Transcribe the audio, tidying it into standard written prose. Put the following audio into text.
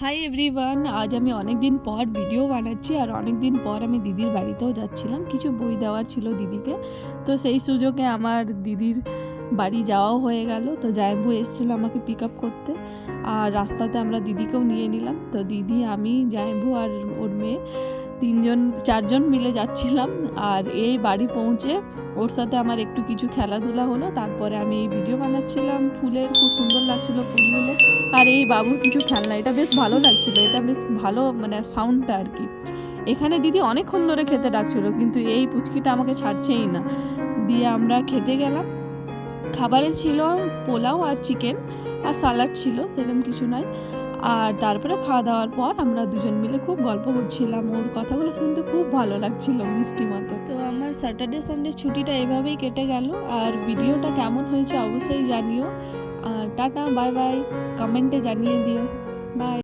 Hi everyone, আজ আমি অনেক দিন পর ভিডিও বানাচ্ছি আর অনেক দিন পর আমি দিদির বাড়িতেও যাচ্ছিলাম। কিছু বই দেওয়ার ছিল দিদিকে, তো সেই সুযোগে আমার দিদির বাড়ি যাওয়াও হয়ে গেল। তো জামাইবাবু এসেছিলো আমাকে পিক আপ করতে, আর রাস্তাতে আমরা দিদিকেও নিয়ে নিলাম। তো দিদি, আমি, জামাইবাবু আর ওর মেয়ে চারজন মিলে যাচ্ছিলাম। আর এই বাড়ি পৌঁছে ওর সাথে আমার একটু কিছু খেলাধুলা হলো, তারপরে আমি এই ভিডিও বানাচ্ছিলাম। ফুলের খুব সুন্দর লাগছিল ফুলগুলো, আর এই বাবুর কিছু খেলনা, এটা বেশ ভালো লাগছিল, এটা বেশ ভালো মানে সাউন্ডটা আর কি। এখানে দিদি অনেকক্ষণ ধরে খেতে ডাকছিল, কিন্তু এই পুচকিটা আমাকে ছাড়ছেই না। দিয়ে আমরা খেতে গেলাম। খাবারে ছিল পোলাও আর চিকেন, আর স্যালাড ছিল, সেরকম কিছু নয়। আর তারপরে খাওয়া দাওয়ার পর আমরা দুজন মিলে খুব গল্প করছিলাম। ওর কথাগুলো শুনতে খুব ভালো লাগছিল, মিষ্টি মতো। তো আমার স্যাটারডে সানডে ছুটিটা এভাবেই কেটে গেল। আর ভিডিওটা কেমন হয়েছে অবশ্যই জানিও। আর টাটা, বাই বাই, কমেন্টে জানিয়ে দিও।